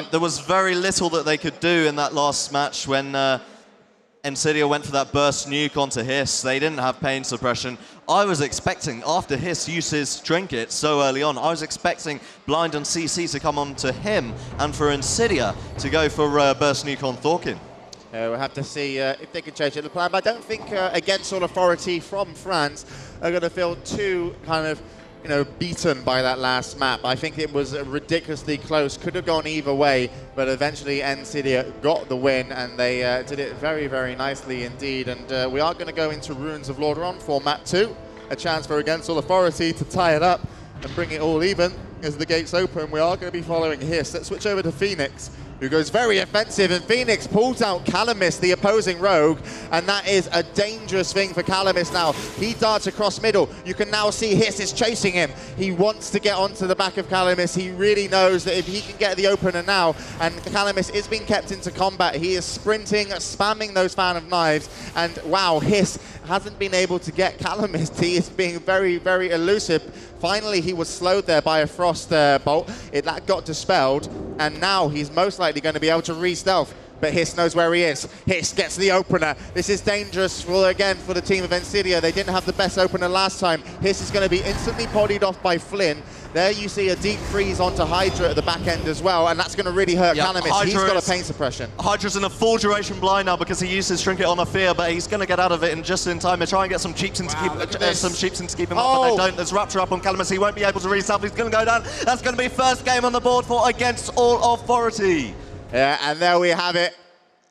mean, there was very little that they could do in that last match when Ensidia went for that burst nuke onto Hiss. They didn't have pain suppression. I was expecting, after Hiss used his trinket so early on, I was expecting Blind and CC to come on to him and for Ensidia to go for burst nuke on Thorkin. We'll have to see if they can change the plan, but I don't think Against All Authority from France are going to feel too kind of beaten by that last map. I think it was ridiculously close, could have gone either way, but eventually Ensidia got the win, and they did it very, very nicely indeed. And we are going to go into Ruins of Lordaeron for map 2, a chance for Against All Authority to tie it up and bring it all even as the gates open. We are going to be following Hiss. Let's switch over to Phoenix, who goes very offensive, and Phoenix pulls out Calamis, the opposing rogue, and that is a dangerous thing for Calamis now. He darts across middle. You can now see Hiss is chasing him. He wants to get onto the back of Calamis. He really knows that if he can get the opener now, and Calamis is being kept into combat, he is sprinting, spamming those fan of knives, and wow, Hiss hasn't been able to get Calamis. He is being very, very elusive. Finally, he was slowed there by a frost bolt. That got dispelled, and now he's most likely going to be able to re-stealth. But Hiss knows where he is. Hiss gets the opener. This is dangerous again for the team of Ensidia. They didn't have the best opener last time. Hiss is going to be instantly podied off by Flynn. There you see a deep freeze onto Hydra at the back end as well, and that's going to really hurt Calamis. He's got a pain suppression. Hydra's in a full duration blind now because he used his trinket on a fear, but he's going to get out of it in just in time. They try and get some cheats in to keep him up, but they don't. There's Rapture up on Calamis. He won't be able to reself. He's going to go down. That's going to be first game on the board for Against All Authority. Yeah, and there we have it.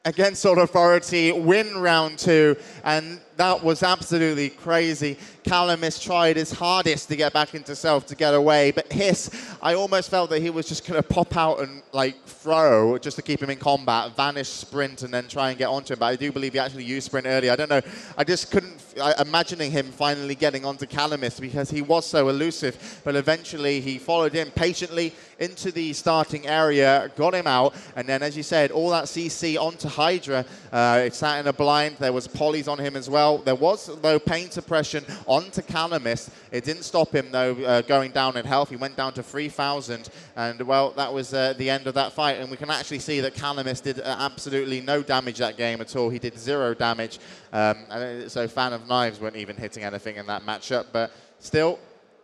Against All Authority win round 2, and that was absolutely crazy. Calamis tried his hardest to get back into self to get away, but Hiss, I almost felt that he was just going to pop out and throw just to keep him in combat, vanish, sprint, and then try and get onto him. But I do believe he actually used sprint earlier. I don't know. I just couldn't imagining him finally getting onto Calamis because he was so elusive. But eventually he followed him patiently into the starting area, got him out, and then, as you said, all that CC onto Hydra. It sat in a blind. There was polys on him as well. There was, though, pain suppression onto Calamis. It didn't stop him, though, going down in health. He went down to 3,000, and, well, that was the end of that fight. And we can actually see that Calamis did absolutely no damage that game at all. He did 0 damage. So Fan of Knives weren't even hitting anything in that matchup. But still,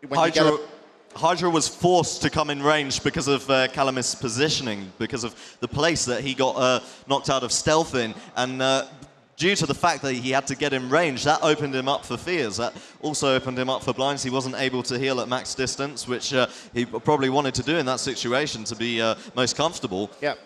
when Hydra was forced to come in range because of Calamis' positioning, because of the place that he got knocked out of stealth in. And due to the fact that he had to get in range, that opened him up for fears. That also opened him up for blinds. He wasn't able to heal at max distance, which he probably wanted to do in that situation to be most comfortable. Yep.